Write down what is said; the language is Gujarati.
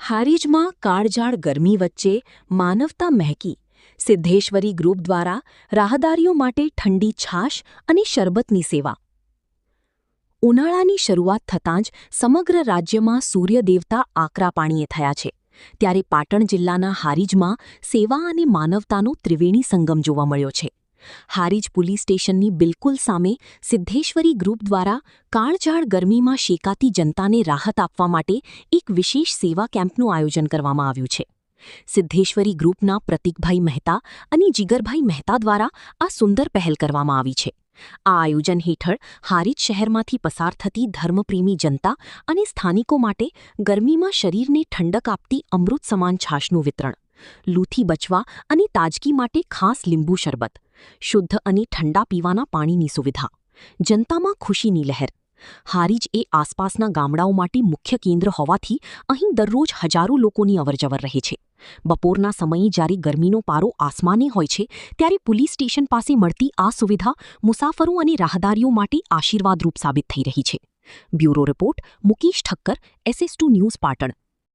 હારીજમાં કાળઝાળ ગરમી વચ્ચે માનવતા મહેકી સિદ્ધેશ્વરી ગ્રુપ દ્વારા રાહદારીઓ માટે ઠંડી છાશ અને શરબતની સેવા. ઉનાળાની શરૂઆત થતાં જ સમગ્ર રાજ્યમાં સૂર્યદેવતા આકરા પાણીએ થયા છે. ત્યારે પાટણ જિલ્લાના હારીજમાં સેવા અને માનવતાનો ત્રિવેણી સંગમ જોવા મળ્યો છે. હારીજ પોલીસ સ્ટેશનની બિલકુલ સામે સિદ્ધેશ્વરી ગ્રુપ દ્વારા કાળઝાળ ગરમીમાં શેકાતી જનતાને રાહત આપવા માટે એક વિશેષ સેવા કેમ્પનું આયોજન કરવામાં આવ્યું છે. સિદ્ધેશ્વરી ગ્રુપના પ્રતિકભાઈ મહેતા અને જીગરભાઈ મહેતા દ્વારા આ સુંદર પહેલ કરવામાં આવી છે. આ આયોજન હેઠળ હારીજ શહેરમાંથી પસાર થતી ધર્મપ્રેમી જનતા અને સ્થાનિકો માટે ગરમીમાં શરીરને ઠંડક આપતી અમૃત સમાન છાશનું વિતરણ, લૂથી બચવા અને તાજગી માટે ખાસ લીંબુ શરબત, શુદ્ધ અને ઠંડા પીવાના પાણીની સુવિધા, જનતામાં ખુશીની લહેર. હારીજ એ આસપાસના ગામડાઓ માટે મુખ્ય કેન્દ્ર હોવાથી અહીં દરરોજ હજારો લોકોની અવરજવર રહે છે. બપોરના સમયે જ્યારે ગરમીનો પારો આસમાને હોય છે ત્યારે પોલીસ સ્ટેશન પાસે મળતી આ સુવિધા મુસાફરો અને રાહદારીઓ માટે આશીર્વાદરૂપ સાબિત થઈ રહી છે. Bureau report Mukesh Thakkar, SS2 news Patan.